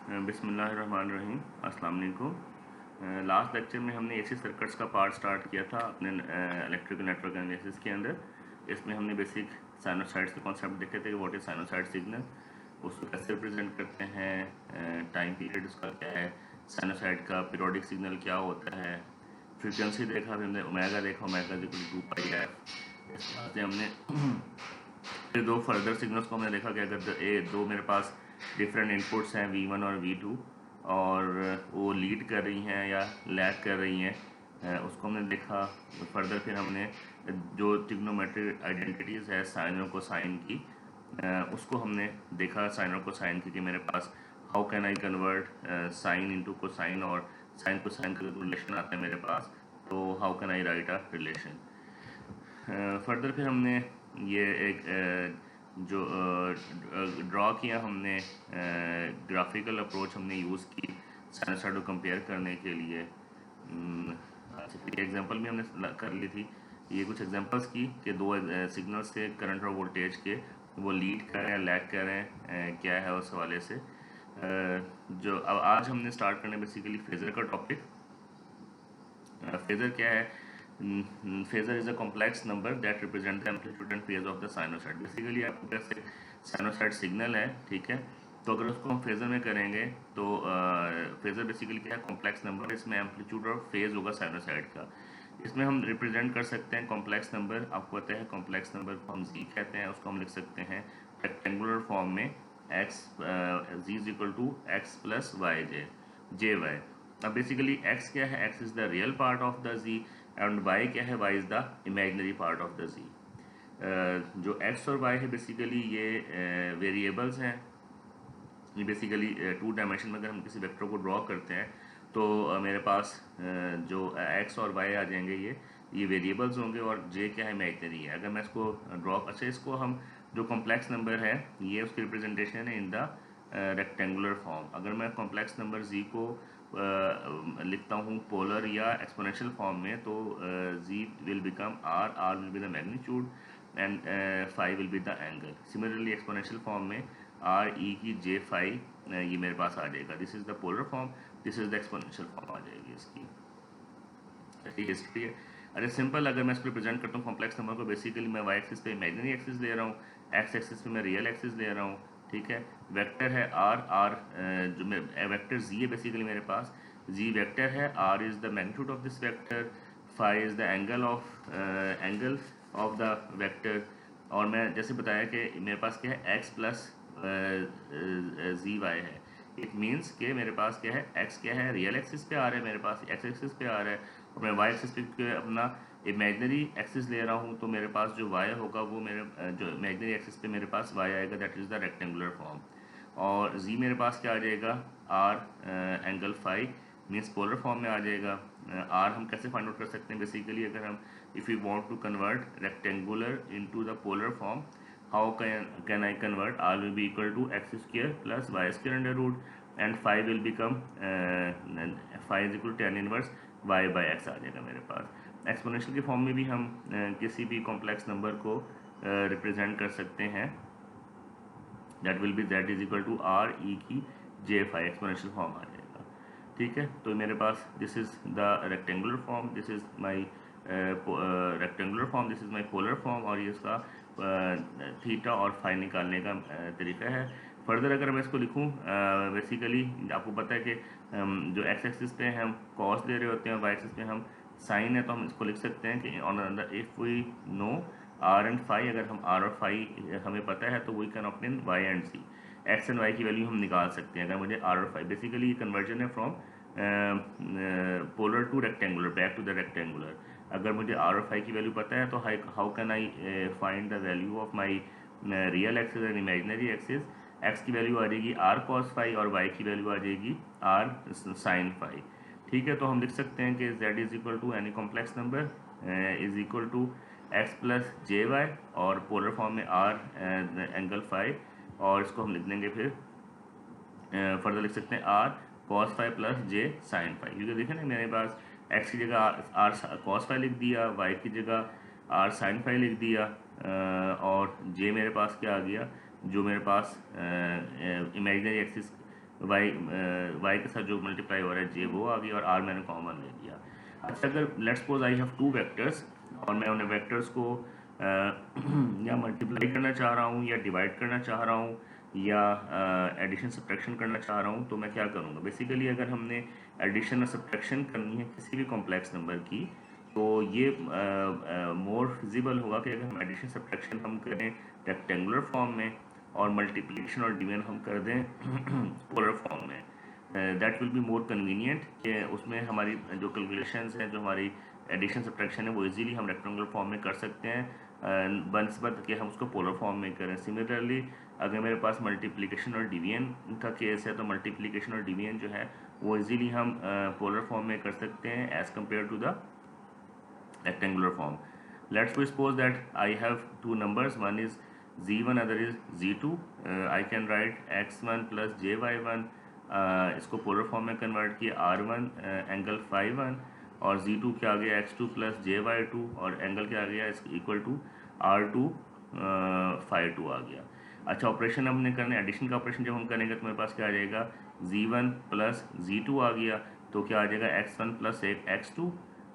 बिस्मिल्लाहिर्रहमानिर्रहीम, अस्सलाम वालेकुम। लास्ट लेक्चर में हमने एसी सर्किट्स का पार्ट स्टार्ट किया था अपने इलेक्ट्रिकल नेटवर्क एनालिसिस के अंदर। इसमें हमने बेसिक साइनोसाइड्स के कॉन्सेप्ट देखे थे कि व्हाट इज साइनोसाइड सिग्नल, उसको कैसे रिप्रेजेंट करते हैं, टाइम पीरियड उसका क्या है, साइनोसाइड का पीरियोडिक सिग्नल क्या होता है, फ्रीक्वेंसी देखा, फिर हमने ओमेगा देखा, ओमेगा इक्वल टू 2πf। इस बात से हमने फिर दो फर्दर सिग्नल्स को हमने देखा कि अगर दो मेरे पास डिफरेंट इनपुट्स हैं V1 और V2 और वो लीड कर रही हैं या लैग कर रही हैं, उसको हमने देखा। फर्दर फिर हमने जो ट्रिग्नोमेट्रिक आइडेंटिटीज़ है साइन और कोसाइन की, उसको हमने देखा साइन और कोसाइन की कि मेरे पास how can I convert sine into cosine, और साइन कोसाइन का रिलेशन आता है मेरे पास, तो how can I write a relation. Further फिर हमने ये एक जो ड्रॉ किया हमने, ग्राफिकल अप्रोच हमने यूज़ की साइनोसाइड को कंपेयर करने के लिए। अच्छा, फिर एग्जांपल भी हमने कर ली थी। ये कुछ एग्जांपल्स की कि दो सिग्नल्स थे करंट और वोल्टेज के, वो लीड कर रहे हैं लैग कर रहे हैं, क्या है उस हवाले से। जो अब आज हमने स्टार्ट करना है बेसिकली फेज़र का टॉपिक। फेज़र क्या है? Phasor is a complex number that represent the amplitude and phase of the sinusoid. Basically आपके पास एक साइनोसाइड सिग्नल है, ठीक है, तो अगर उसको हम फेज़र में करेंगे तो फेज़र बेसिकली क्या है? कॉम्प्लेक्स नंबर, इसमें एम्पलीट्यूड और फेज होगा साइनोसाइड का। इसमें हम रिप्रेजेंट कर सकते हैं कॉम्प्लेक्स नंबर, आपको पता है कॉम्प्लेक्स नंबर को हम जी कहते हैं, उसको हम लिख सकते हैं रेक्टेंगुलर फॉर्म में x z is equal to x plus y j y. अब बेसिकली x क्या है? x is the real part of the z and y क्या है? y is the imaginary part of the z। जो x और y है basically ये variables हैं। ये बेसिकली टू डायमेंशन में अगर हम किसी वेक्टर को ड्रॉ करते हैं तो मेरे पास जो x और y आ जाएंगे, ये वेरिएबल्स होंगे, और j क्या है? इमेजिनरी है। अगर मैं इसको ड्रॉ, अच्छा, इसको हम जो कॉम्प्लेक्स नंबर है ये उसकी रिप्रेजेंटेशन है इन द रेक्टेंगुलर फॉर्म। अगर मैं कॉम्प्लेक्स नंबर z को लिखता हूँ पोलर या एक्सपोनेंशियल फॉर्म में, तो z will become r will be the magnitude and phi will be the angle. Similarly exponential form में r e की j फाई ये मेरे पास आ जाएगा। This is the polar form, this is the exponential form आ जाएगी इसकी। ऐसी हिस्ट्री है। अरे सिंपल, अगर मैं इसको रिप्रेजेंट करता हूँ कॉम्प्लेक्स नंबर को, बेसिकली मैं वाई एक्सिस पे इमेजिनरी एक्सिस ले रहा हूँ, एक्स एक्सिस पे मैं रियल एक्सिस ले रहा हूँ, ठीक है। वेक्टर है आर जो वेक्टर जी है बेसिकली मेरे पास, जी वेक्टर है, r is the magnitude of this vector, phi is the angle of the vector. और मैं जैसे बताया कि मेरे पास क्या है? एक्स प्लस जी वाई है। इट मीन्स कि मेरे पास क्या है? एक्स क्या है? रियल एक्सिस पे आ रहा है, मेरे पास एक्स एक्सिस पे आ रहा है, और मैं वाई एक्सिस पे अपना इमेजनरी एक्सिस ले रहा हूँ, तो मेरे पास जो वाई होगा वो मेरे जो इमेजनरी एक्सिस पे मेरे पास वाई आएगा, that is the rectangular form. और जी मेरे पास क्या आ जाएगा? R angle phi, means polar form में आ जाएगा। आर हम कैसे फाइंड आउट कर सकते हैं? बेसिकली अगर हम if you want to convert rectangular into the polar form, how can I convert? R will be equal to x square plus y square under root, and phi will become phi is equal to tan inverse y by x आ जाएगा मेरे पास। Exponential के form में भी हम किसी भी complex number को represent कर सकते हैं, that will be z is equal to R E की j phi, एक्सपोनेंशियल फॉर्म आ जाएगा, ठीक है। तो मेरे पास this is the rectangular form, this is my rectangular form, this is my polar form, और ये इसका थीटा और फाई निकालने का तरीका है। फर्दर अगर मैं इसको लिखूँ, बेसिकली आपको पता है कि जो एक्स एक्सिस पे हम कॉस ले रहे होते हैं, वाई एक्सिस पे हम साइन है, तो हम इसको लिख सकते हैं कि ऑन अंदर if we know r and phi, अगर हम आर और फाई हमें पता है तो we can obtain y and c, x and y की वैल्यू हम निकाल सकते हैं अगर मुझे आर और फाई। बेसिकली ये कन्वर्जन है from polar to rectangular, back to the rectangular. अगर मुझे आर और फाई की वैल्यू पता है तो how can I find the value of my real axis and imaginary axis. X की वैल्यू आ जाएगी आर कॉस फाई, और वाई की वैल्यू आ जाएगी आर साइन फाई, ठीक है। तो हम लिख सकते हैं कि z is equal to any complex number is equal to x plus j y, और पोलर फॉर्म में आर एंगल फाई, और इसको हम लिख देंगे फिर फर्दर लिख सकते हैं आर कॉस फाई प्लस जे साइन फाई, क्योंकि देखें ना मेरे पास एक्स की जगह आर कॉस फाई लिख दिया, वाई की जगह आर साइन फाई लिख दिया, और जे मेरे पास क्या आ गया? जो मेरे पास इमेजिनरी एक्सिस वाई के साथ जो मल्टीप्लाई हो रहा है जे वो आ गया और आर मैंने कॉमन ले लिया। अच्छा, अगर let's suppose I have two vectors और मैं उन्हें वेक्टर्स को या मल्टीप्लाई करना चाह रहा हूँ या डिवाइड करना चाह रहा हूँ या एडिशन सब्ट्रैक्शन करना चाह रहा हूँ, तो मैं क्या करूँगा? बेसिकली अगर हमने एडिशन और सब्ट्रैक्शन करनी है किसी भी कॉम्प्लेक्स नंबर की, तो ये मोर फिजिबल होगा कि अगर हम एडिशन सब्ट्रैक्शन हम करें रेक्टेंगुलर फॉर्म में और मल्टीप्लिकेशन और डिवीजन हम कर दें पोलर फॉर्म में। That will be more convenient कि उसमें हमारी जो कैलकुलेशंस हैं, जो हमारी एडिशन सब्ट्रैक्शन है, वो इजीली हम रेक्टेंगुलर फॉर्म में कर सकते हैं बनस्बत कि हम उसको पोलर फॉर्म में करें। सिमिलरली अगर मेरे पास मल्टीप्लिकेशन और डिवीजन का केस है, तो मल्टीप्लिकेशन और डिवीजन जो है वो इजीली हम पोलर फॉर्म में कर सकते हैं as compare to the rectangular form. Let's suppose that I have two numbers, one is z1 other is z2. I can write x1 plus jy1, इसको पोलर फॉर्म में कन्वर्ट किया r1 angle φ1 और z2 क्या आ गया x2 plus jy2 और angle क्या आ गया इक्वल टू r2 φ2 आ गया। अच्छा, ऑपरेशन हमने करना है एडिशन का ऑपरेशन जब हम करेंगे तो मेरे पास क्या आ जाएगा z1 प्लस z2 आ गया, तो क्या आ जाएगा x1 प्लस x2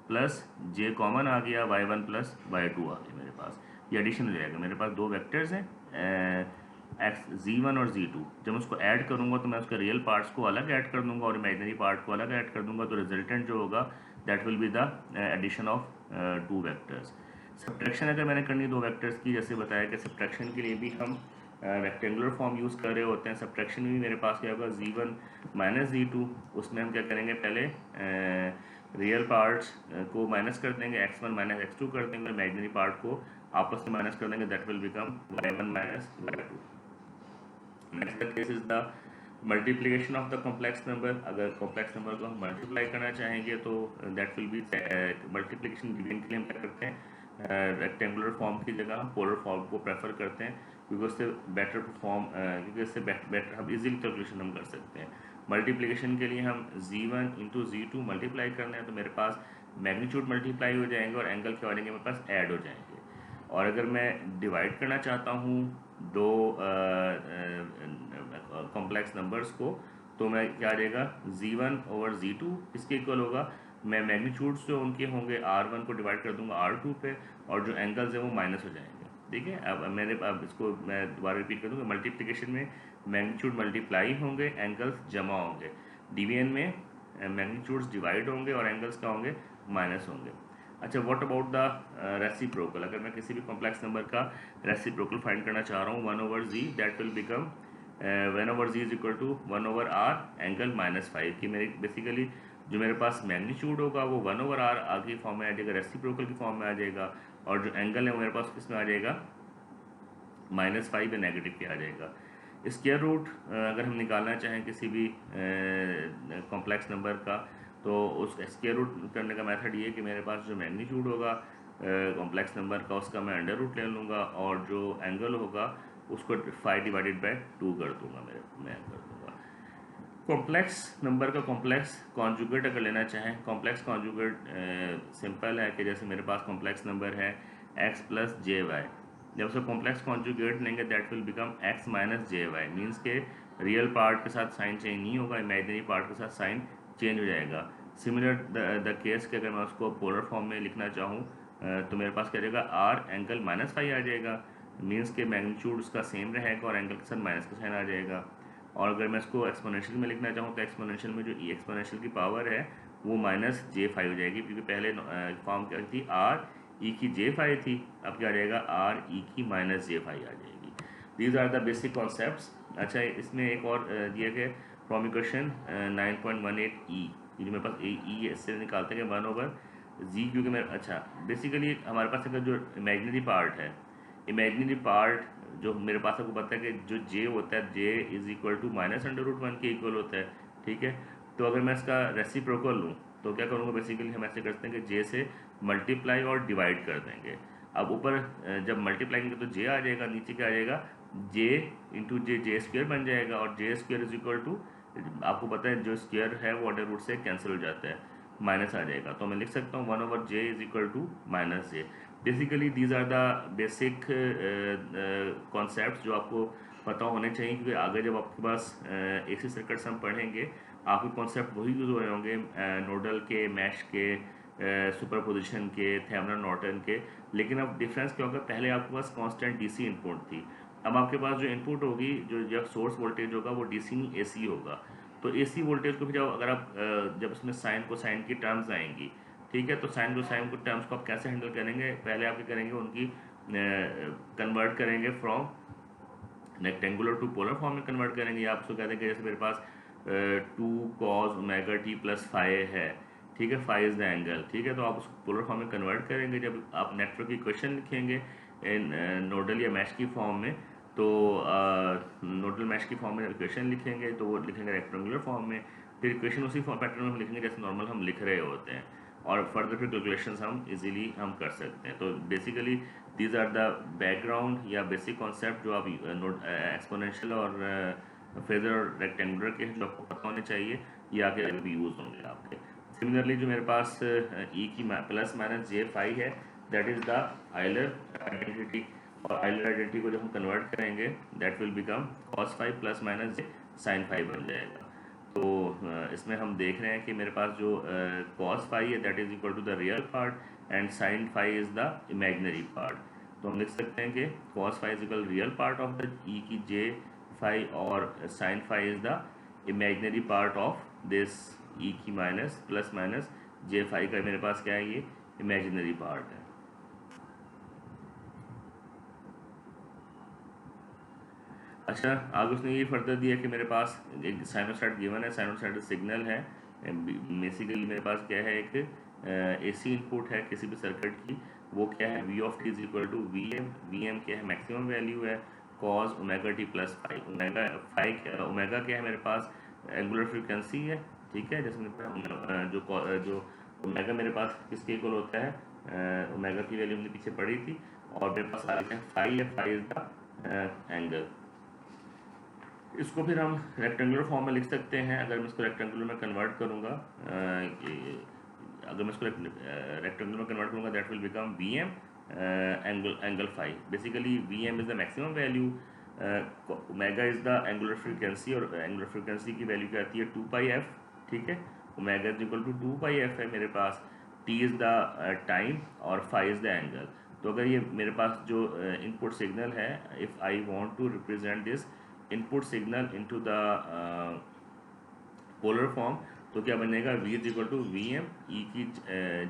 प्लस जे कॉमन आ गया y1 प्लस y2 आ गया मेरे पास। ये एडिशन हो जाएगा। मेरे पास दो वेक्टर्स हैं z1 और z2। जब मैं उसको ऐड करूंगा तो मैं उसके रियल पार्ट्स को अलग ऐड कर दूंगा और इमेजिनरी पार्ट को अलग ऐड कर दूंगा, तो रिजल्टेंट जो होगा that will be the addition of two vectors. Subtraction अगर मैंने करनी दो वेक्टर्स की, जैसे बताया कि सब्ट्रैक्शन के लिए भी हम रेक्टेंगुलर फॉर्म यूज़ कर रहे होते हैं। सब्ट्रैक्शन में भी मेरे पास क्या होगा z1 माइनस z2। उसमें हम क्या करेंगे, पहले रियल पार्ट्स को माइनस कर देंगे, x1 माइनस x2 कर देंगे, इमेजिनरी पार्ट को आपस में माइनस कर देंगे, that will become y1 minus y2। Next case is the multiplication of the complex number. अगर कॉम्प्लेक्स नंबर को हम मल्टीप्लाई करना चाहेंगे तो that will B multiplication division के लिए हम क्या करते हैं, रेक्टेंगुलर फॉर्म की जगह हम पोलर फॉर्म को प्रेफर करते हैं, क्योंकि उससे बेटर परफॉर्म क्योंकि इससे बेटर हम इजीली कैलकुलेशन हम कर सकते हैं। मल्टीप्लिकेशन के लिए हम z1 इंटू z2 मल्टीप्लाई करना है, तो मेरे पास मैग्नीट्यूड मल्टीप्लाई हो जाएंगे और एंगल क्या हो जाएंगे मेरे पास ऐड हो जाएंगे। और अगर मैं डिवाइड करना चाहता हूँ दो कॉम्प्लेक्स नंबर्स को, तो मैं क्या आ जाएगा z1 ओवर z2 इसके इक्वल होगा। मैं मैग्नीट्यूड्स जो उनके होंगे r1 को डिवाइड कर दूंगा r2 पे और जो एंगल्स हैं वो माइनस हो जाएंगे। ठीक है, अब इसको मैं दोबारा रिपीट कर दूंगा। मल्टीप्लिकेशन में मैग्नीट्यूड मल्टीप्लाई होंगे, एंगल्स जमा होंगे। डिवीजन में मैग्नीट्यूड्स डिवाइड होंगे और एंगल्स क्या होंगे, माइनस होंगे। अच्छा, व्हाट अबाउट द रेसिप्रोकल? अगर मैं किसी भी कॉम्प्लेक्स नंबर का रेसिप्रोकल फाइंड करना चाह रहा हूँ 1 over z, that will become 1 over z is equal to 1 over r angle -5 की मेरे बेसिकली जो मेरे पास मैग्नीट्यूड होगा वो 1 ओवर r आगे फॉर्म में आ जाएगा, रेसिप्रोकल की फॉर्म में आ जाएगा, और जो एंगल है वो मेरे पास किसमें आ जाएगा, -5 या नेगेटिव पे आ जाएगा। स्क्वायर रूट अगर हम निकालना चाहें किसी भी कॉम्प्लेक्स नंबर का, तो उस स्क्वायर रूट करने का मेथड ये है कि मेरे पास जो मैग्नीट्यूड होगा कॉम्प्लेक्स नंबर का उसका मैं अंडर रूट ले लूँगा और जो एंगल होगा उसको 5 डिवाइडेड बाय 2 कर दूँगा, मैं कर दूँगा। कॉम्प्लेक्स नंबर का कॉम्प्लेक्स कॉन्जुगेट अगर लेना चाहें, कॉम्प्लेक्स कॉन्जुगेट सिंपल है कि जैसे मेरे पास कॉम्प्लेक्स नंबर है x प्लस जे वाई, जब उसका कॉम्प्लेक्स कॉन्जुगेट लेंगे that will become x minus j y. Means के रियल पार्ट के साथ साइन चेंज नहीं होगा, इमेजिनरी पार्ट के साथ साइन चेंज हो जाएगा। सिमिलर द केस के अगर मैं उसको पोलर फॉर्म में लिखना चाहूँ तो मेरे पास क्या रहेगा, r एंगल -5 आ जाएगा। मीन्स के मैग्नीट्यूड उसका सेम रहेगा और एंगल के साथ माइनस का साइन आ जाएगा। और अगर मैं इसको एक्सपोनेंशियल में लिखना चाहूँ तो एक्सपोनेंशियल में जो एक्सपोनेंशियल की पावर है वो -j5 हो जाएगी, क्योंकि पहले फॉर्म क्या थी, r e की j5 थी, अब क्या आ जाएगा r e की -j5 आ जाएगी। These are the basic concepts. अच्छा, इसमें एक और दिया गया फ्रॉम इक्वेशन 9.18e, जो मेरे पास e इससे निकालते हैं 1 ओवर z, क्योंकि मेरे अच्छा बेसिकली हमारे पास अगर जो इमेजिनरी पार्ट है, इमेजिनरी पार्ट जो मेरे पास आपको पता है कि जो j होता है j इज इक्वल टू -√1 के इक्वल होता है। ठीक है, तो अगर मैं इसका रेसिप्रोकल लूँ तो क्या करूँगा, बेसिकली हम ऐसे करते हैं कि j से मल्टीप्लाई और डिवाइड कर देंगे। अब ऊपर जब मल्टीप्लाई करेंगे तो j आ जाएगा, नीचे क्या आ जाएगा, j इंटू जे स्क्वायर बन जाएगा, और j square is equal to आपको पता है जो स्क्वायर है वो अंडर रूट से कैंसिल हो जाता है, माइनस आ जाएगा। तो मैं लिख सकता हूँ 1 over j is equal to -j। Basically these are the basic concepts जो आपको पता होने चाहिए, क्योंकि आगे जब आपके पास AC सर्किट्स हम पढ़ेंगे आपके कॉन्सेप्ट वही यूज़ हो रहे होंगे, नोडल के, मैश के, सुपरपोजिशन के, थेवेनिन नॉर्टन के। लेकिन अब डिफरेंस क्या होगा, पहले आपके पास कांस्टेंट DC इनपुट थी, अब आपके पास जो इनपुट होगी, जो जब सोर्स वोल्टेज होगा वो DC नहीं AC होगा। तो AC वोल्टेज को फिर जब अगर आप जब उसमें साइन को साइन की टर्म्स आएंगी, ठीक है, तो साइन को साइन को टर्म्स को आप कैसे हैंडल करेंगे, पहले आप क्या करेंगे, उनकी कन्वर्ट करेंगे from rectangular to polar form में कन्वर्ट करेंगे। आप उसको कहते हैं कि जैसे मेरे पास 2 cos omega t plus five है, ठीक है, फाइव इज द एंगल, ठीक है, तो आप उसको पोलर फॉर्म में कन्वर्ट करेंगे। जब आप नेटवर्क की इक्वेशन लिखेंगे नोडल या मैश की फॉर्म में, तो नोडल मैश की फॉर्म में इक्वेशन लिखेंगे तो वो लिखेंगे रेक्टेंगुलर फॉर्म में, फिर इक्वेशन उसी पैटर्न में हम लिखेंगे जैसे नॉर्मल हम लिख रहे होते हैं, और फर्दर फिर कैलकुलेशंस हम इजीली हम कर सकते हैं। तो basically these are the background या बेसिक कॉन्सेप्ट जो आप एक्सपोनेंशियल और फेजर और रेक्टेंगुलर के हैं, जो आपको पता होने चाहिए, ये आगे भी यूज़ होंगे आपके। सिमिलरली जो मेरे पास E की प्लस माइनस J5 है, that is the Euler identity, और आइलर आइडेंटिटी को जब हम कन्वर्ट करेंगे that will become cos 5 plus minus J sin 5 बन जाएगा। तो इसमें हम देख रहे हैं कि मेरे पास जो cos 5 है that is equal to the real part and sin 5 is the imaginary part. तो हम लिख सकते हैं कि cos 5 is equal real part of the E की J5 और sin 5 is the imaginary part of this E की माइनस प्लस माइनस J5 का मेरे पास क्या है, ये इमेजिनरी पार्ट है। अच्छा, आगे उसने ये फर्दर दिया कि मेरे पास एक साइनोसाइड गिवन है, साइनोसाइड सिग्नल है, बेसिकली मेरे पास क्या है, एक AC इनपुट है किसी भी सर्किट की, वो क्या है, V of t is equal to VM क्या है, मैक्सिमम वैल्यू है cos omega t plus five, omega क्या है मेरे पास, एंगुलर फ्रीक्वेंसी है, ठीक है, जैसे जो ओमेगा मेरे पास किसके इक्वल होता है, ओमेगा की वैल्यू हमने पीछे पढ़ी थी, और मेरे पास फाइव है, फाइव इज द एंगल। इसको फिर हम रेक्टेंगुलर फॉर्म में लिख सकते हैं। अगर मैं इसको रेक्टेंगुलर में कन्वर्ट करूँगा, अगर मैं इसको रेक्टेंगुलर में कन्वर्ट करूँगा that will become VM angle 5। Basically VM is the maximum value, omega is the angular frequency, और एंगुलर फ्रीक्वेंसी की वैल्यू क्या आती है 2πf, ठीक है, omega is equal to 2πf है मेरे पास, T इज़ द टाइम और 5 इज़ द एंगल। तो अगर ये मेरे पास जो इनपुट सिग्नल है, if I want to represent this input signal into the polar form, तो क्या बनेगा, V is equal to VM E की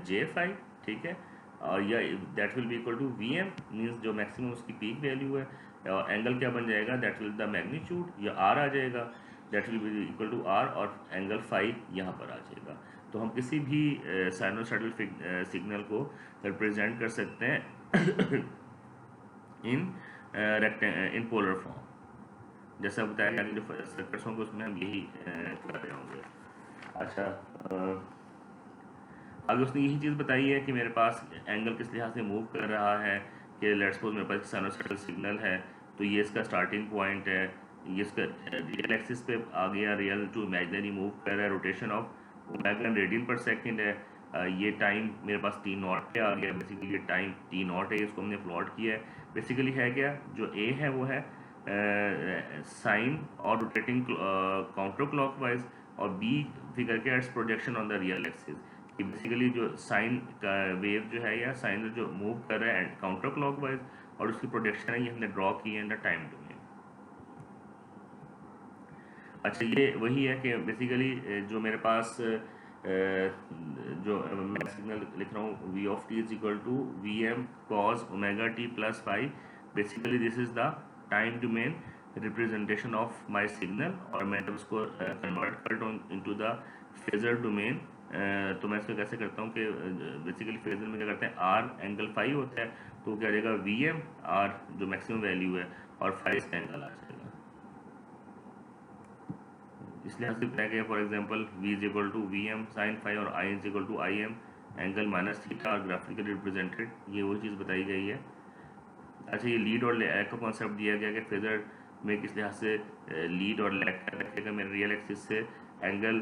J5, ठीक है, और या that will be equal to VM means जो मैक्सिमम उसकी पीक वैल्यू है, और एंगल क्या बन जाएगा, दैट विल द मैग्नीट्यूड या R आ जाएगा, that will be equal to R, और एंगल 5 यहाँ पर आ जाएगा। तो हम किसी भी साइनोसाइडल सिग्नल को रिप्रेजेंट कर सकते हैं इन पोलर फॉर्म, जैसा बताया गया जो सर्किट्स होंगे उसमें हम यही कर रहे होंगे। अच्छा, आगे उसने यही चीज़ बताई है कि मेरे पास एंगल किस लिहाज से मूव कर रहा है, कि लेट्स सपोज मेरे पास साइनोसाइडल सिग्नल है, तो ये इसका स्टार्टिंग पॉइंट है, ये इसका रियल एक्सिस पे आ गया, रियल टू इमेजिनरी मूव कर रहा है, रोटेशन ऑफ ओमेगा रेडियन पर सेकेंड है, ये टाइम मेरे पास T0 पे आ गया, बेसिकली ये टाइम T0 है, इसको हमने प्लॉट किया है। बेसिकली है क्या, जो A है वो है साइन और रोटेटिंग काउंटर क्लॉकवाइज, और B फिगर के it's projection on the real axis, कि बेसिकली जो साइन का वेव जो है या साइन जो मूव कर रहा है काउंटर क्लॉकवाइज, और उसकी प्रोजेक्शन है ये हमने ड्रॉ की है इन द टाइम डोमेन। अच्छा, ये वही है कि बेसिकली जो मेरे पास जो मैं सिग्नल लिख रहा हूँ, V of t is equal to VM cos omega t plus 5, basically this is the time domain representation of my signal, और मैं जब उसको कन्वर्ट करता हूँ इनटू द फेजर डोमेन, तो मैं इसको कैसे करता हूँ कि बेसिकली फेजर में क्या करते हैं, R एंगल 5 होता है, तो क्या रहेगा VM R जो मैक्सिमम वैल्यू है और 5 का एंगल आ जाएगा। इसलिए हमसे बताया गया for example V is equal to VM sin 5 और I is equal to IM angle minus theta और ग्राफिकली रिप्रेजेंटेड, ये वही चीज़ बताई गई है। अच्छा, ये लीड और लैग का कॉन्सेप्ट दिया गया कि फेजर में किस लिहाज से लीड और लैग का रखेगा, मेरे रियल एक्सिस से एंगल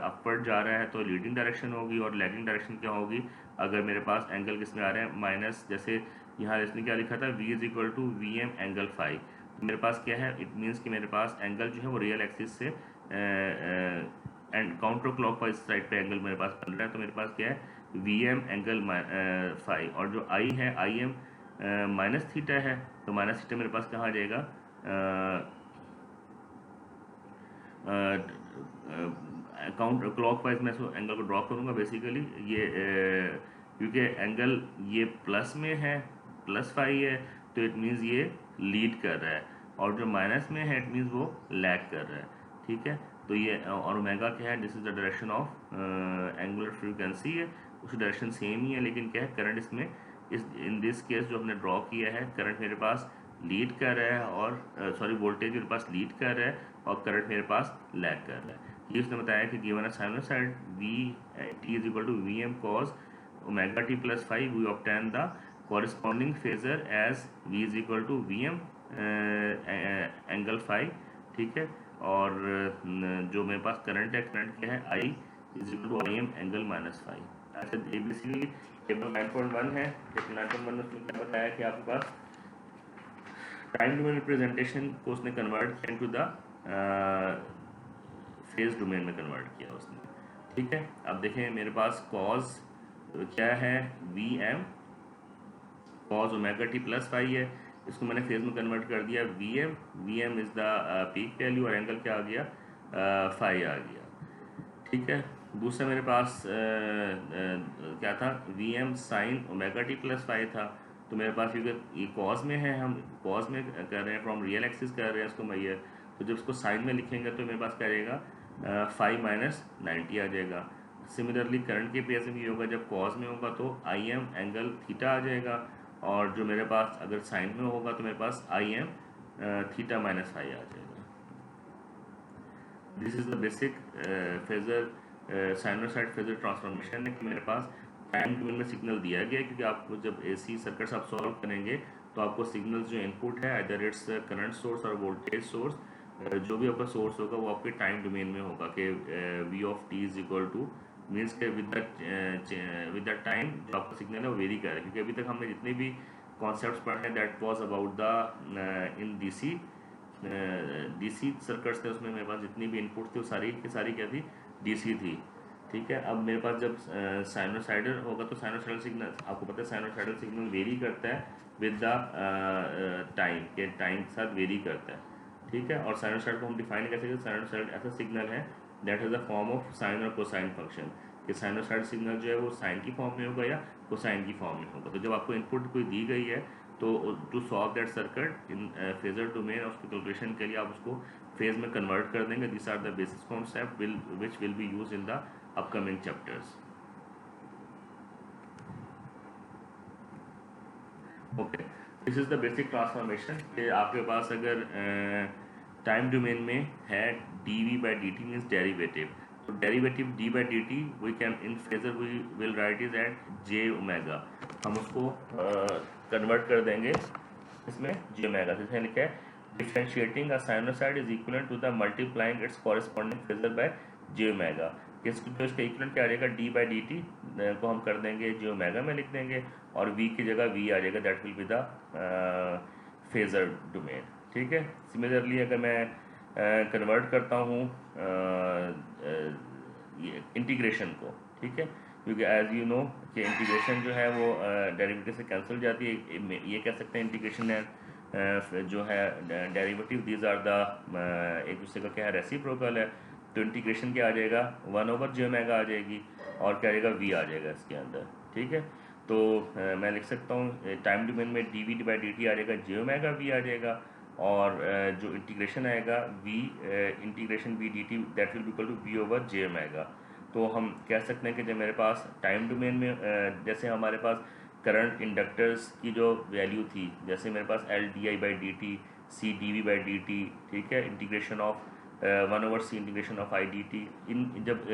अपवर्ड जा रहा है तो लीडिंग डायरेक्शन होगी, और लैगिंग डायरेक्शन क्या होगी अगर मेरे पास एंगल किस में आ रहे हैं माइनस, जैसे यहाँ इसने क्या लिखा था, V is equal to VM angle 5, मेरे पास क्या है, इट मीन्स कि मेरे पास एंगल जो है वो रियल एक्सिस से एंड काउंटर क्लॉकवाइज साइड पे एंगल मेरे पास बन रहा है। तो मेरे पास क्या है, वी एम एंगल फाई, और जो आई है आई एम माइनस थीटा है। तो माइनस थीटा मेरे पास कहाँ आ जाएगा, काउंटर क्लॉकवाइज मैं इसको एंगल को ड्रॉ करूँगा बेसिकली। ये क्योंकि एंगल ये प्लस में है, प्लस फाई है, तो इट मीन्स ये लीड कर रहा है, और जो माइनस में है इट मीन्स वो लैग कर रहा है। ठीक है, तो ये और ओमेगा क्या है, this is the direction of angular frequency है, उसकी डायरेक्शन सेम ही है, लेकिन क्या है करंट इसमें इस इन दिस केस जो हमने ड्रॉ किया है, करंट मेरे पास लीड कर रहा है, और सॉरी वोल्टेज मेरे पास लीड कर रहा है और करंट मेरे पास लैग कर रहा है। ये उसने बताया कि given a sinusoid v t is equal to we m cos omega T plus five, we obtain the corresponding phasor as v is equal to we m angle five. ठीक है, और जो मेरे पास करंट है, करंट क्या है, I is equal to I M angle minus five. अच्छा, ये बेसिकली टेबल 9.1 है। टेबल 9.1 में उसने क्या बताया कि आपके पास टाइम डोमेन रिप्रेजेंटेशन को उसने कन्वर्ट किया इनटू द फेज डोमेन में कन्वर्ट किया उसने। ठीक है, अब देखें मेरे पास कॉज क्या है, v m cos omega T plus five है, इसको मैंने फेज में कन्वर्ट कर दिया v m is the peak value, और एंगल क्या आ गया, फाइव आ गया। ठीक है, दूसरा मेरे पास क्या था, v M sine omega T plus five था। तो मेरे पास क्योंकि ये कॉज में है, हम कॉज में कर रहे हैं, फ्रॉम रियल एक्सिस कर रहे हैं इसको मैयर, तो जब इसको साइन में लिखेंगे तो मेरे पास क्या रहेगा, फाइव माइनस 90 आ जाएगा। सिमिलरली करंट के केस में ये होगा, जब कॉज में होगा तो आई एम एंगल थीटा आ जाएगा, और जो मेरे पास अगर साइन में होगा तो मेरे पास I M theta minus five आ जाएगा। This is the basic phasor sinusoid phasor transformation है कि मेरे पास टाइम डोमेन में सिग्नल दिया गया है, क्योंकि आपको जब एसी सर्किट्स आप सॉल्व करेंगे तो आपको सिग्नल्स जो इनपुट है, आइदर इट्स करंट सोर्स और वोल्टेज सोर्स, जो भी आपका सोर्स होगा वो आपके टाइम डोमेन में होगा कि v of T is equal to means के विद द टाइम जो आपका सिग्नल है वो वेरी कर रहा है। क्योंकि अभी तक हमने जितने भी कॉन्सेप्ट्स पढ़े हैं that was about the in DC circuits थे, उसमें मेरे पास जितनी भी इनपुट थी वो सारी की सारी क्या थी, डीसी थी। ठीक है, अब मेरे पास जब साइनोसाइडल होगा तो साइनोसाइडल सिग्नल, आपको पता है साइनोसाइडल सिग्नल वेरी करता है विद द टाइम, के टाइम के साथ वेरी करता है। ठीक है, और साइनोसाइड को हम डिफाइन कैसे करें, साइनोसाइड ऐसा सिग्नल है that is the form of sine और कोसाइन फंक्शन, कि साइनोसाइड सिग्नल जो है वो साइन की फॉर्म में होगा या कोसाइन की फॉर्म में होगा। तो जब आपको इनपुट कोई दी गई है तो to solve that circuit in phasor domain, उसकी कैलकुलेशन के लिए आप उसको फेज में कन्वर्ट कर देंगे। This are the basic concept which will be use in the upcoming chapters. Okay, this is the basic transformation कि आपके पास अगर टाइम डोमेन में है D V by D T means derivative, तो derivative D by D T V can in phasor we will write is eight J omega, हम उसको convert कर देंगे इसमें जे ओमेगा। जैसे लिखा है differentiating a sinusoid is equivalent to the multiplying its corresponding phasor by j omega. तो इसका इक्विवेलेंट क्या आ जाएगा, डी बाई डी टी को हम कर देंगे जे ओमेगा में लिख देंगे, और वी की जगह वी आ जाएगा, that will be the phasor domain. ठीक है, सिमिलरली अगर मैं कन्वर्ट करता हूँ ये इंटीग्रेशन को, ठीक है, क्योंकि एज यू नो कि इंटीग्रेशन जो है वो डेरिवेटिव से कैंसिल जाती है, ये कह सकते हैं इंटीग्रेशन है जो है डेरिवेटिव दीज आर द एक दूसरे का क्या है, रेसिप्रोकल है। तो इंटीग्रेशन क्या आ जाएगा, 1/j ओमेगा आ जाएगी, और क्या आएगा, v आ जाएगा इसके अंदर। ठीक है, तो मैं लिख सकता हूँ टाइम डोमेन में D V by D T आ जाएगा, जे ओमेगा वी आ जाएगा, और जो इंटीग्रेशन आएगा v integration v d t that will equal to v over j omega. तो हम कह सकते हैं कि जब मेरे पास टाइम डोमेन में जैसे हमारे पास करंट इंडक्टर्स की जो वैल्यू थी, जैसे मेरे पास L D I by D T, C D V by D T, ठीक है, integration of 1/c integration of I D T, इन जब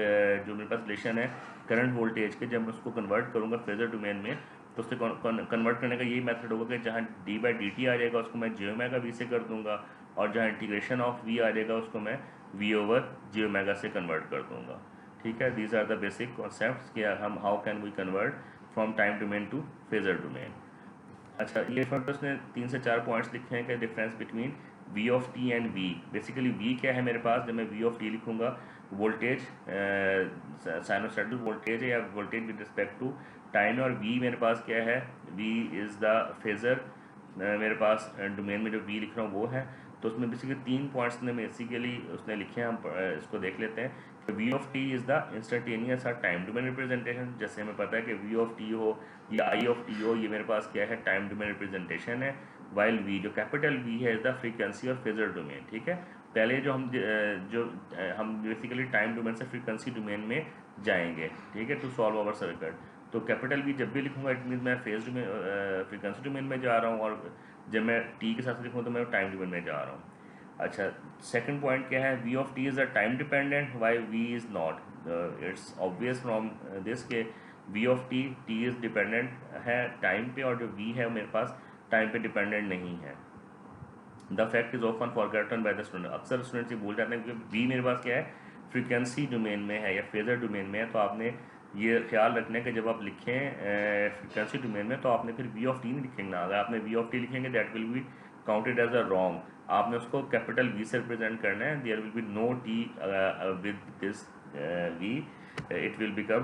जो मेरे पास रिलेशन है करंट वोल्टेज के, जब मैं उसको कन्वर्ट करूँगा फेजर डोमेन में, तो उससे कन्वर्ट करने का यही मेथड होगा कि जहाँ डी बाई डी टी आ जाएगा उसको मैं जे ओमेगा वी से कर दूंगा, और जहाँ इंटीग्रेशन ऑफ वी आ जाएगा उसको मैं वी ओवर जे ओमेगा से कन्वर्ट कर दूंगा। ठीक है, these are the basic concepts कि हम how can we convert from time domain to phasor domain. अच्छा, ये फर्स्ट ने 3 से 4 पॉइंट्स लिखे हैं कि difference between v of t and v. Basically v क्या है मेरे पास, जब मैं वी ऑफ टी लिखूँगा वोल्टेज, साइनोसाइडल वोल्टेज है या voltage with respect to time है, और वी मेरे पास क्या है, वी इज़ द फेज़र। मेरे पास डोमेन में जो वी लिख रहा हूँ वो है। तो उसमें बेसिकली 3 पॉइंट्स ने बेसिकली उसने लिखे हैं, हम इसको देख लेते हैं। तो v of T is the instantaneous और टाइम डोमेन रिप्रेजेंटेशन। जैसे हमें पता है कि वी ऑफ टी हो या आई ऑफ टी हो, ये मेरे पास क्या है, टाइम डोमेन रिप्रेजेंटेशन है। वाइल वी, जो कैपिटल वी है, इज़ द फ्रीक्वेंसी और फेजर डोमेन। ठीक है, पहले हम बेसिकली टाइम डोमेन से फ्रीक्वेंसी डोमेन में जाएंगे। ठीक है, टू सॉल्व आवर सर्किट। तो कैपिटल वी जब भी लिखूंगा इट मीन्स मैं फेज डोमेन, फ्रीक्वेंसी डोमेन में जा रहा हूँ, और जब मैं टी के साथ लिखूँ तो मैं टाइम डोमेन में जा रहा हूँ। अच्छा, सेकंड पॉइंट क्या है, we of T is a time dependent, why V is not. It's obvious from this के V of T is dependent है टाइम पे, और जो वी है मेरे पास टाइम पे डिपेंडेंट नहीं है। The fact is often forgotten by the student. अक्सर स्टूडेंट्स ये भूल जाते हैं क्योंकि वी मेरे पास क्या है, फ्रीक्वेंसी डोमेन में है या फेजर डोमेन में है। तो आपने ये ख्याल रखना है कि जब आप लिखें फ्रीक्वेंसी डोमेन में, तो आपने फिर वी ऑफ टी नहीं लिखेंगे ना। अगर आपने वी ऑफ टी लिखेंगे that will be counted as a wrong. आपने उसको कैपिटल वी से रिप्रेजेंट करना है। There will be no t with this v, it will become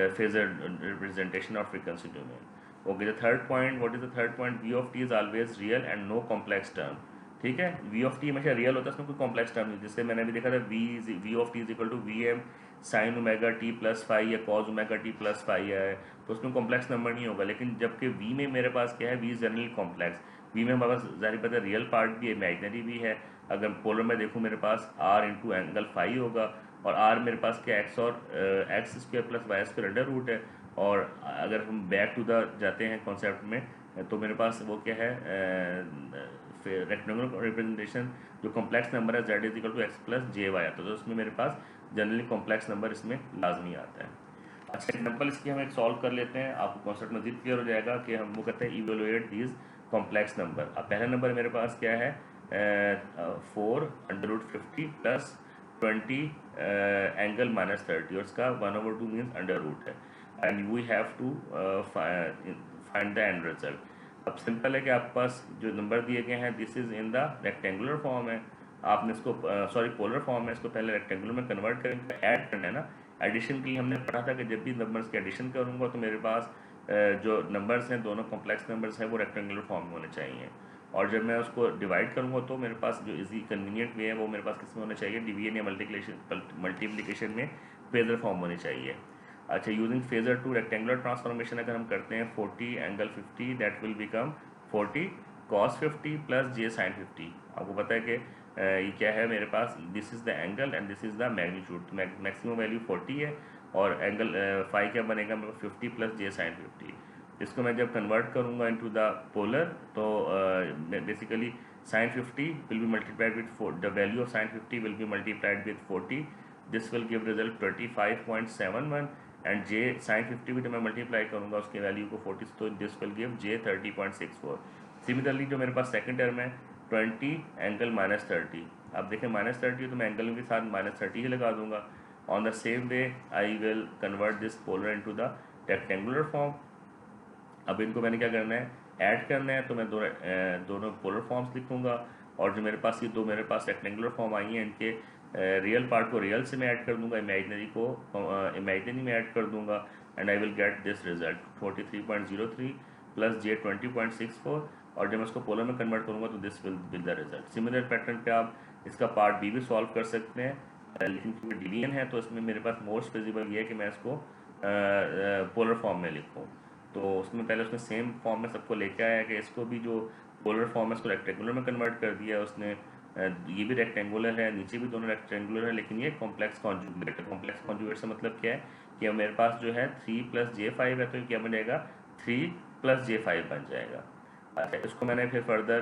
phasor representation of frequency domain. Okay, the third point, what is the third point, v of T is always real and no complex term. ठीक है, we of t हमेशा real होता है, उसमें कोई complex term नहीं। जिससे मैंने अभी देखा था V of T is equal to V M sine omega T plus phi या cos omega T plus phi है, तो उसमें कॉम्प्लेक्स नंबर नहीं होगा। लेकिन जबकि वी में मेरे पास क्या है, v is generally complex. V में हमारे पास जाहिर पता है रियल पार्ट भी है, इमेजिनरी भी है। अगर पोलर में देखूँ मेरे पास आर इंटू एंगल फाई होगा, और आर मेरे पास क्या एक्स और x square plus y square under root है। और अगर हम बैक टू द जाते हैं कॉन्सेप्ट में, तो मेरे पास वो क्या है, रेक्टेंगुलर रिप्रेजेंटेशन जो कॉम्प्लेक्स नंबर है z is equal to x plus j y आता है। तो उसमें मेरे पास जनरली कॉम्प्लेक्स नंबर इसमें लाजमी आता है। अच्छा, एग्जाम्पल इसकी हम एक सॉल्व कर लेते हैं, आपको कॉन्सेप्ट मजीद क्लियर हो जाएगा कि हम वो कहते हैं इवेलुएट दीज कॉम्प्लेक्स नंबर। अब पहला नंबर मेरे पास क्या है, 4√50 प्लस 20 एंगल -30, और इसका 1/2 मीन्स अंडर रूट है, and we have to find the end result. अब सिंपल है कि आपके पास जो नंबर दिए गए हैं this is in the rectangular form है। आपने इसको सॉरी पोलर फॉर्म है, इसको पहले रेक्टेंगुलर में कन्वर्ट करेंगे, ऐड करना है ना। एडिशन के लिए हमने पढ़ा था कि जब भी नंबर्स की एडिशन करूँगा तो मेरे पास जो नंबर्स हैं, दोनों कॉम्प्लेक्स नंबर्स हैं, वो रेक्टेंगुलर फॉर्म में होने चाहिए। और जब मैं उसको डिवाइड करूँगा तो मेरे पास जो इजी कन्वीनियंट वे है वो मेरे पास किस में होना चाहिए, डिवीजन या मल्टीप्लिकेशन में फेजर फॉर्म होनी चाहिए। अच्छा, using phasor to rectangular transformation अगर हम करते हैं 40 angle 50 that will become 40 cos 50 plus J sine 50। आपको पता है कि ये क्या है मेरे पास, this is the angle and this is the magnitude. तो मैक्सिमम वैल्यू 40 है, और एंगल फाई क्या बनेगा मेरे को 50 प्लस जे साइन 50। इसको मैं जब कन्वर्ट करूँगा इनटू द पोलर, तो basically sine 50 will be multiplied with the value of sine 50 will be multiplied with 40। This will give result 25.71, and j sine 50 भी जब मैं मल्टीप्लाई करूँगा उसके वैल्यू को 40, तो this will give J 30.64। Similarly जो मेरे पास सेकंड टर्म है 20 एंगल -30। अब देखें -30 तो मैं एंगल के साथ -30 ही लगा दूंगा। On the same way I will convert this polar into the rectangular form. अब इनको मैंने क्या करना है, ऐड करना है। तो मैं दोनों पोलर फॉर्म्स लिखूंगा, और जो मेरे पास ये दो मेरे पास रेक्टेंगुलर फॉर्म आई हैं, इनके रियल पार्ट को रियल से मैं ऐड कर दूंगा, इमेजिनरी को इमेजिनरी में ऐड कर दूंगा, and I will get this result 43.03 plus J 20.64। और जब मैं इसको पोलर में कन्वर्ट करूँगा तो this will be the result. Similar pattern पे आप इसका पार्ट बी भी सॉल्व कर सकते हैं, लेकिन क्योंकि डिवीजन है तो इसमें मेरे पास मोस्ट फिजिबल ये है कि मैं इसको पोलर फॉर्म में लिखूँ। तो उसमें पहले उसने सेम फॉर्म में सबको लेके आया कि इसको भी जो पोलर फॉर्म है उसको रेक्टेंगुलर में कन्वर्ट कर दिया उसने। ये भी रेक्टेंगुलर है, नीचे भी दोनों रेक्टेंगुलर है, लेकिन ये कॉम्प्लेक्स कॉन्जुगेट है। कॉम्प्लेक्स कॉन्जुगेट से मतलब क्या है कि मेरे पास जो है 3 + j5 है, तो ये क्या बनेगा 3 + j5 बन जाएगा। अच्छा, इसको मैंने फिर फर्दर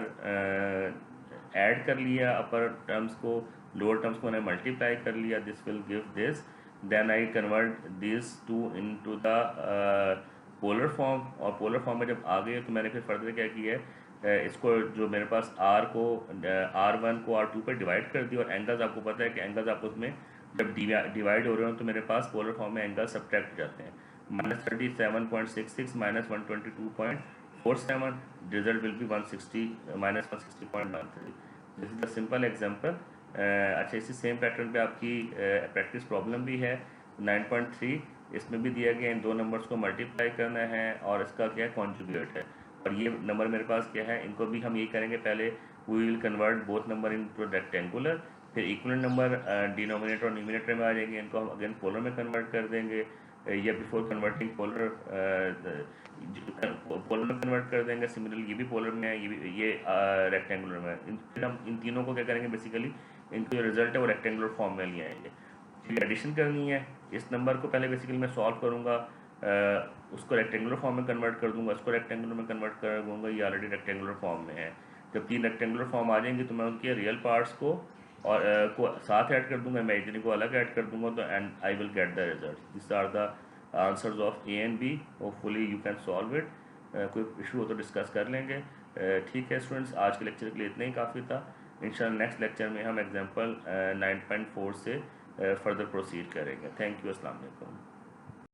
ऐड कर लिया, अपर टर्म्स को लोअर टर्म्स को मैंने मल्टीप्लाई कर लिया, this will give this. Then I convert this to into the polar form, और पोलर फॉर्म में जब आ गए तो मैंने फिर फर्दर क्या किया है, इसको जो मेरे पास R1 को R2 पर डिवाइड कर दिया, और एंगल्स आपको पता है कि एंगल्स आप उसमें जब डिवाइड हो रहे हो तो मेरे पास पोलर फॉर्म में एंगल सब्ट्रैक्ट हो जाते हैं। -37.66 -122.4 47, result will be 160 minus 160.13. This is the simple example. अच्छा, इसी सेम पैटर्न पे आपकी प्रैक्टिस प्रॉब्लम भी है 9.3। इसमें भी दिया गया इन दो नंबर्स को मल्टीप्लाई करना है और इसका क्या है कॉन्जुगेट है। और ये नंबर मेरे पास क्या है, इनको भी हम यही करेंगे। पहले we will convert both number into rectangular, फिर इक्वल नंबर डिनोमिनेटर और न्यूमिनेटर में आ जाएंगे, इनको हम अगेन पोलर में कन्वर्ट कर देंगे, या बिफोर कन्वर्टिंग पोलर में कन्वर्ट कर देंगे। सिमिलरली ये भी पोलर में है, ये रेक्टेंगुलर में है। फिर हम इन तीनों को क्या करेंगे, बेसिकली इनका जो रिजल्ट है वो रेक्टेंगुलर फॉर्म में ले आएंगे। फिर एडिशन करनी है, इस नंबर को पहले बेसिकली मैं सॉल्व करूँगा, उसको रेक्टेंगुलर फॉर्म में कन्वर्ट कर दूंगा, उसको रेक्टेंगुलर में कन्वर्ट कर दूंगा, ये ऑलरेडी रेक्टेंगुलर फॉर्म में है। जब तीन रेक्टेंगुलर फॉर्म आ जाएंगे तो मैं उनके रियल पार्ट्स को और को साथ ऐड कर दूंगा, इमेजिनरी को अलग ऐड कर दूंगा, तो and I will get the result. This are the answers of A and B. Hopefully you can solve it. कोई इशू हो तो डिस्कस कर लेंगे। ठीक है स्टूडेंट्स, आज के लेक्चर के लिए इतना ही काफ़ी था। इंशाल्लाह नेक्स्ट लेक्चर में हम एग्जाम्पल 9.4 से फर्दर प्रोसीड करेंगे। थैंक यू, अस्सलाम वालेकुम।